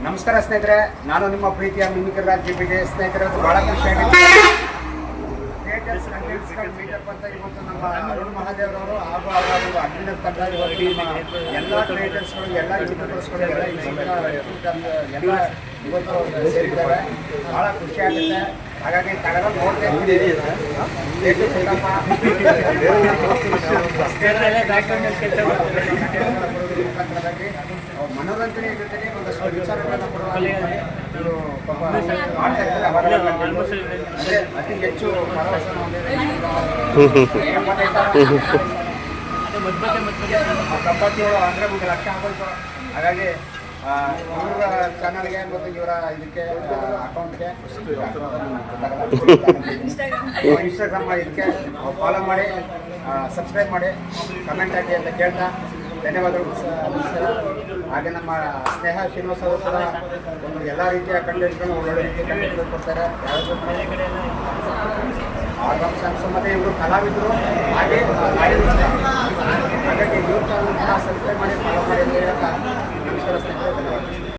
ನಮಸ್ಕಾರ ಸ್ನೇಹಿತರೆ, ನಾನು ನಿಮ್ಮ ಪ್ರೀತಿಯ ಮಿಮಿಕ್ರಿ ರಾಜ್ ಜಿಪಿಗೆ. ಸ್ನೇಹಿತರೆ, ಬಹಳ ಖುಷಿಯಾಗಿದೆ. ಮೀಟಪ್ ಅಂತ ಇವತ್ತು ನಮ್ಮ ಅರುಣ್ ಮಹಾದೇವ್ರವರು ಹಾಗೂ ಅವರ ಒಂದು ಅಭಿನಂದನೆ ತಂಡ ಇವತ್ತು ಎಲ್ಲ ಕ್ರಿಯೇಟರ್ಸ್ಗಳು, ಎಲ್ಲ ಯೂಟ್ಯೂಬರ್ಸ್ಗಳು, ಎಲ್ಲ ಇವತ್ತು ಸೇರಿದ್ದಾರೆ. ಭಾಳ ಖುಷಿ ಆಗುತ್ತೆ. ಹಾಗಾಗಿ ತಗಡ ನೋಡ್ತಾ ಇದ್ದೀವಿ. ಮನೋರಂಜನೆ ಜೊತೆಗೆ ಒಂದಷ್ಟು ವಿಚಾರಗಳನ್ನು ಕೊಡುವಾಗ ಇವರು ಮಾಡ್ತಾ ಇರ್ತಾರೆ. ಅವರ ಅತಿ ಹೆಚ್ಚು ಭರವಸೆಯನ್ನು ಕಬ್ಬತ್ತಿಯವರು ಅಂದರೆ 1 ಲಕ್ಷ ಆಗೋಯ್ತು. ಹಾಗಾಗಿ ಇವರ ಚಾನಲ್ಗೆ ಮತ್ತು ಇವರ ಇದಕ್ಕೆ ಅಕೌಂಟ್ಗೆ ಇನ್ಸ್ಟಾಗ್ರಾಮ್ ಇದಕ್ಕೆ ಫಾಲೋ ಮಾಡಿ, ಸಬ್ಸ್ಕ್ರೈಬ್ ಮಾಡಿ, ಕಮೆಂಟ್ ಹಾಕಿ ಅಂತ ಕೇಳ್ತಾ ಧನ್ಯವಾದಗಳು. ಹಾಗೆ ನಮ್ಮ ಸ್ನೇಹ ಶ್ರೀನಿವಾಸ್ ಅವರು ಕೂಡ ಒಂದು ಎಲ್ಲ ರೀತಿಯ ಕಂಟೆಂಟ್ಗಳನ್ನು ಒಳ್ಳೊಳ್ಳೆ ರೀತಿಯ ಕಂಟೆಂಟ್ಗಳು ಕೊಡ್ತಾರೆ. ಆಲ್ಬಮ್ ಸಾಂಗ್ಸ್ ಮತ್ತು ಇವರು ಕಲಾವಿದರು. ಹಾಗೆ ಹಾಗಾಗಿ ಯೂಟ್ಯೂಬ್ ಚಾನಲ್ ಕೂಡ ಸಬ್ಸ್ಕ್ರೈಬ್ ಮಾಡಿ, ಫಾಲೋ ಮಾಡಿ.